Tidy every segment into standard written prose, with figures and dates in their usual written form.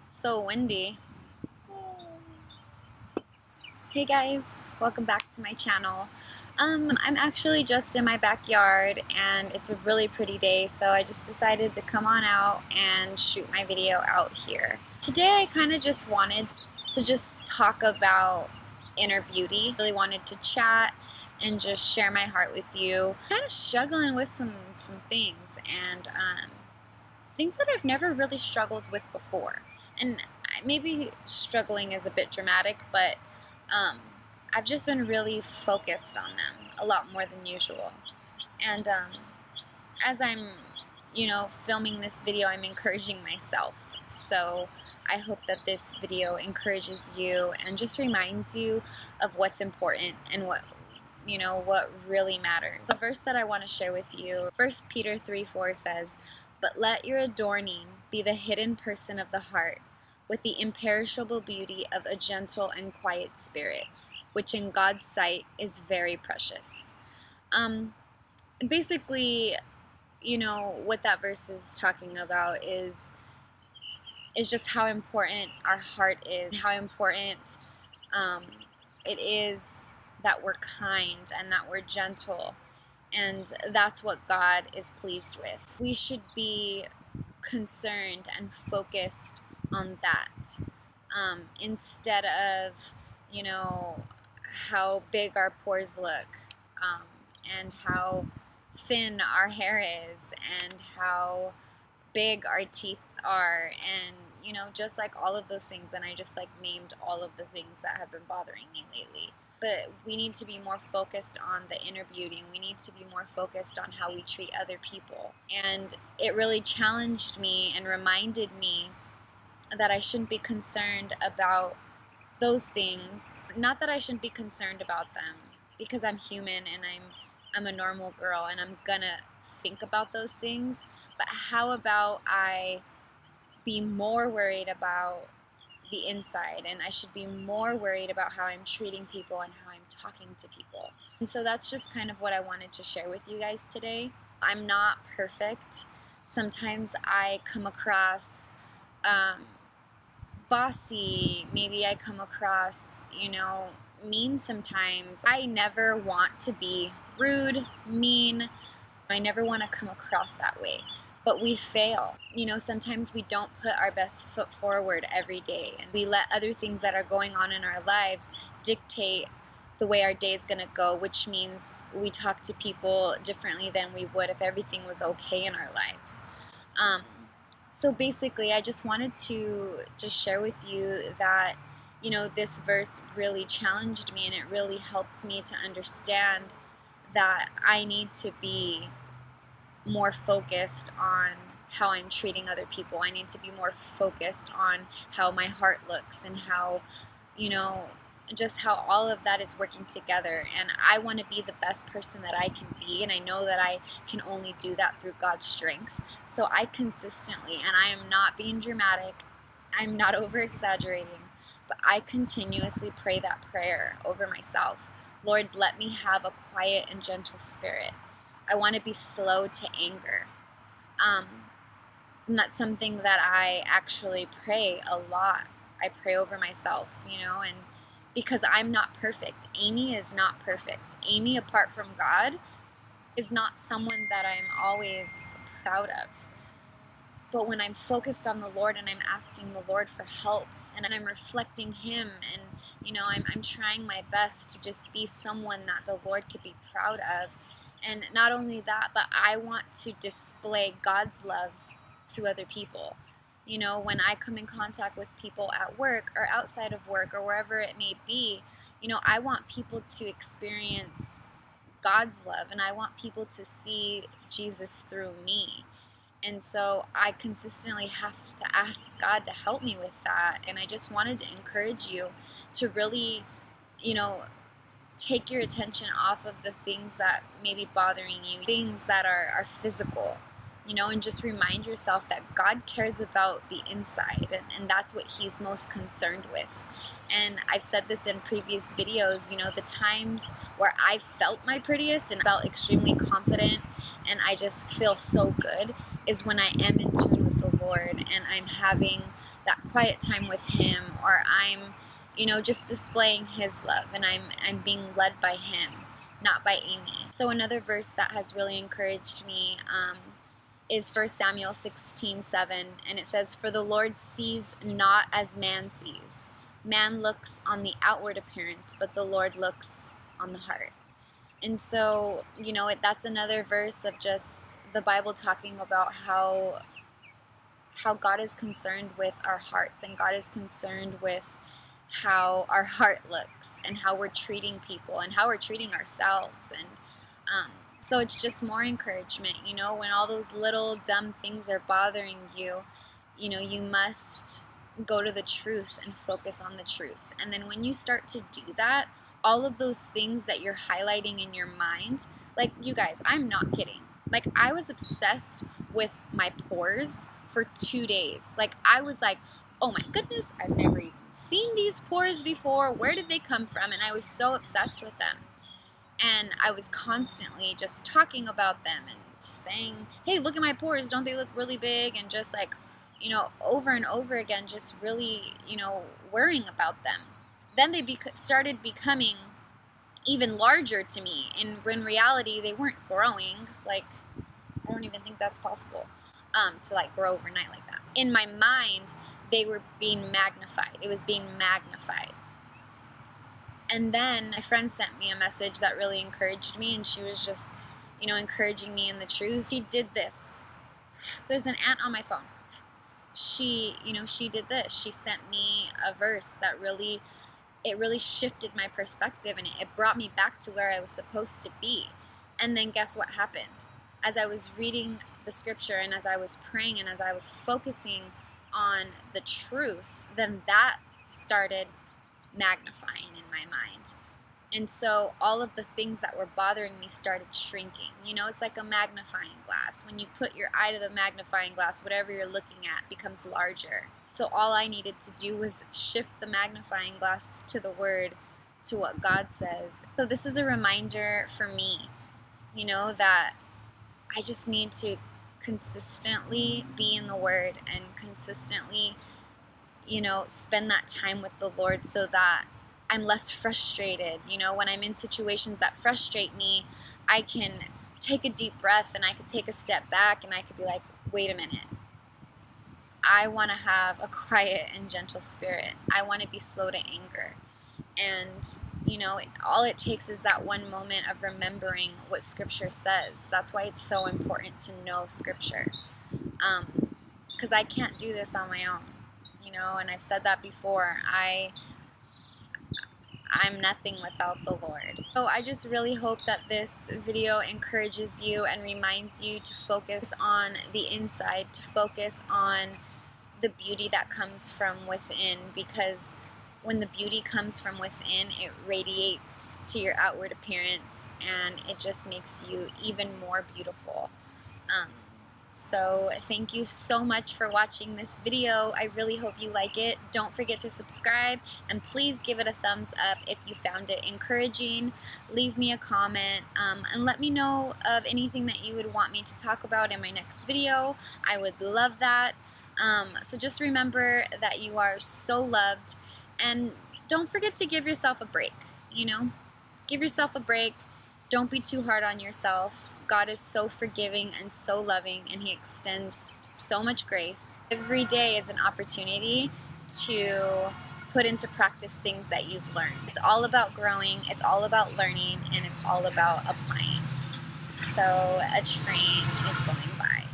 So windy. Hey guys, welcome back to my channel. I'm actually just in my backyard and it's a really pretty day, so I just decided to come on out and shoot my video out here. Today I kind of just wanted to talk about inner beauty. Really wanted to chat and just share my heart with you. Kind of struggling with some things and things that I've never really struggled with before. And maybe struggling is a bit dramatic, but I've just been really focused on them a lot more than usual. And as I'm, filming this video, I'm encouraging myself. So I hope that this video encourages you and just reminds you of what's important and what really matters. The verse that I want to share with you, 1 Peter 3:4 says, "But let your adorning be the hidden person of the heart, with the imperishable beauty of a gentle and quiet spirit, which in God's sight is very precious." Basically, what that verse is talking about is just how important our heart is, how important it is that we're kind and that we're gentle, and that's what God is pleased with. We should be concerned and focused on that instead of how big our pores look, and how thin our hair is, and how big our teeth are, and just like all of those things. And I just named all of the things that have been bothering me lately. But we need to be more focused on the inner beauty, and we need to be more focused on how we treat other people. And it really challenged me and reminded me that I shouldn't be concerned about those things. Not that I shouldn't be concerned about them, because I'm human and I'm a normal girl and I'm gonna think about those things. But how about I be more worried about the inside, and I should be more worried about how I'm treating people and how I'm talking to people. And so that's just kind of what I wanted to share with you guys today. I'm not perfect. Sometimes I come across bossy, maybe I come across, mean sometimes. I never want to be rude, mean. I never want to come across that way. But we fail. Sometimes we don't put our best foot forward every day, and we let other things that are going on in our lives dictate the way our day is going to go, which means we talk to people differently than we would if everything was okay in our lives. So basically, I just wanted to just share with you that, this verse really challenged me, and it really helped me to understand that I need to be more focused on how I'm treating other people. I need to be more focused on how my heart looks, and how, just how all of that is working together. And I want to be the best person that I can be, and I know that I can only do that through God's strength. So I consistently, and I am not being dramatic, I'm not over exaggerating, but I continuously pray that prayer over myself. Lord, let me have a quiet and gentle spirit. I want to be slow to anger. And that's something that I actually pray a lot. I pray over myself, and because I'm not perfect. Amy is not perfect. Amy, apart from God, is not someone that I'm always proud of. But when I'm focused on the Lord and I'm asking the Lord for help, and I'm reflecting Him, and I'm trying my best to just be someone that the Lord could be proud of. And not only that, but I want to display God's love to other people. When I come in contact with people at work or outside of work or wherever it may be, I want people to experience God's love, and I want people to see Jesus through me. And so I consistently have to ask God to help me with that. And I just wanted to encourage you to really, take your attention off of the things that may be bothering you, things that are physical, and just remind yourself that God cares about the inside, and that's what He's most concerned with. And I've said this in previous videos, the times where I felt my prettiest and felt extremely confident and I just feel so good is when I am in tune with the Lord and I'm having that quiet time with him, or I'm, just displaying his love, and I'm being led by him, not by Amy. So another verse that has really encouraged me is 1 Samuel 16:7, and it says, "For the Lord sees not as man sees. Man looks on the outward appearance, but the Lord looks on the heart." And so, that's another verse of just the Bible talking about how God is concerned with our hearts, and God is concerned with how our heart looks, and how we're treating people, and how we're treating ourselves. And so it's just more encouragement, when all those little dumb things are bothering you, you must go to the truth and focus on the truth. And then when you start to do that, all of those things that you're highlighting in your mind, like, you guys, I'm not kidding. Like, I was obsessed with my pores for 2 days. Like, I was like, oh my goodness, I've never even seen these pores before. Where did they come from? And I was so obsessed with them. And I was constantly just talking about them and saying, hey, look at my pores. Don't they look really big? And just like, over and over again, just really, worrying about them. Then they started becoming even larger to me. And in reality, they weren't growing. Like, I don't even think that's possible, to like grow overnight like that. In my mind, they were being magnified. It was being magnified. And then my friend sent me a message that really encouraged me, and she was just, encouraging me in the truth. She did this. There's an ant on my phone. She did this. She sent me a verse that really shifted my perspective, and it brought me back to where I was supposed to be. And then guess what happened? As I was reading the scripture, and as I was praying, and as I was focusing on the truth, then that started magnifying in my mind. And so all of the things that were bothering me started shrinking. It's like a magnifying glass. When you put your eye to the magnifying glass, whatever you're looking at becomes larger. So all I needed to do was shift the magnifying glass to the word, to what God says. So this is a reminder for me, that I just need to consistently be in the word, and consistently, spend that time with the Lord, so that I'm less frustrated. When I'm in situations that frustrate me, I can take a deep breath, and I could take a step back, and I could be like, wait a minute. I want to have a quiet and gentle spirit. I want to be slow to anger. And, all it takes is that one moment of remembering what Scripture says. That's why it's so important to know Scripture. Because I can't do this on my own. And I've said that before. I'm nothing without the Lord. So I just really hope that this video encourages you and reminds you to focus on the inside, to focus on the beauty that comes from within, because when the beauty comes from within, it radiates to your outward appearance, and it just makes you even more beautiful. So thank you so much for watching this video. I really hope you like it. Don't forget to subscribe, and please give it a thumbs up if you found it encouraging. Leave me a comment, and let me know of anything that you would want me to talk about in my next video. I would love that. So just remember that you are so loved, and don't forget to give yourself a break. Give yourself a break. Don't be too hard on yourself. God is so forgiving and so loving, and He extends so much grace. Every day is an opportunity to put into practice things that you've learned. It's all about growing, it's all about learning, and it's all about applying. So a train is going by.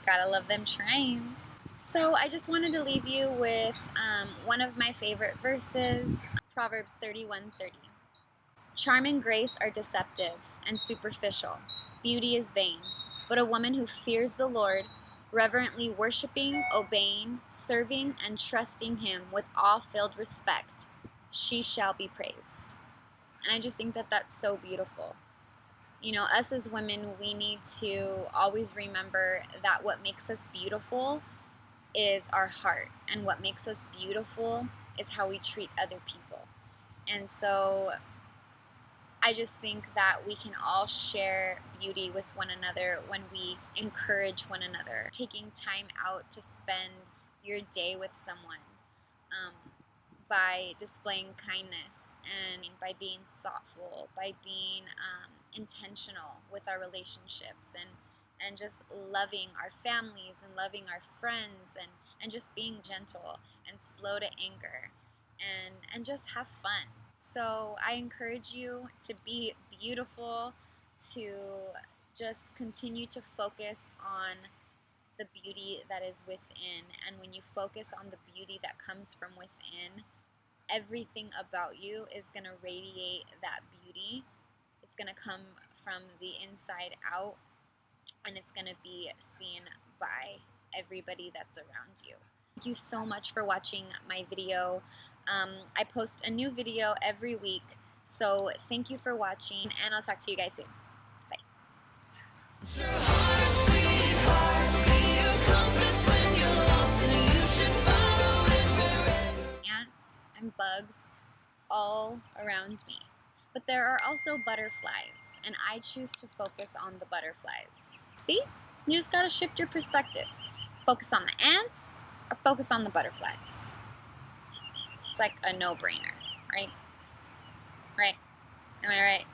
Gotta love them trains. So I just wanted to leave you with one of my favorite verses, Proverbs 31:30. Charm and grace are deceptive and superficial. Beauty is vain. But a woman who fears the Lord, reverently worshiping, obeying, serving, and trusting Him with awe-filled respect, she shall be praised. And I just think that that's so beautiful. Us as women, we need to always remember that what makes us beautiful is our heart. And what makes us beautiful is how we treat other people. And so I just think that we can all share beauty with one another when we encourage one another. Taking time out to spend, your day with someone um, by displaying kindness and by being thoughtful, by being intentional with our relationships, and just loving our families and loving our friends, and just being gentle and slow to anger, and just have fun. So I encourage you to be beautiful, to just continue to focus on the beauty that is within. And when you focus on the beauty that comes from within, everything about you is going to radiate that beauty. It's going to come from the inside out, and it's going to be seen by everybody that's around you. Thank you so much for watching my video. I post a new video every week, so thank you for watching, and I'll talk to you guys soon. Bye. Ants and bugs all around me. But there are also butterflies, and I choose to focus on the butterflies. See? You just gotta shift your perspective. Focus on the ants or focus on the butterflies. It's like a no-brainer, right? Right? Am I right?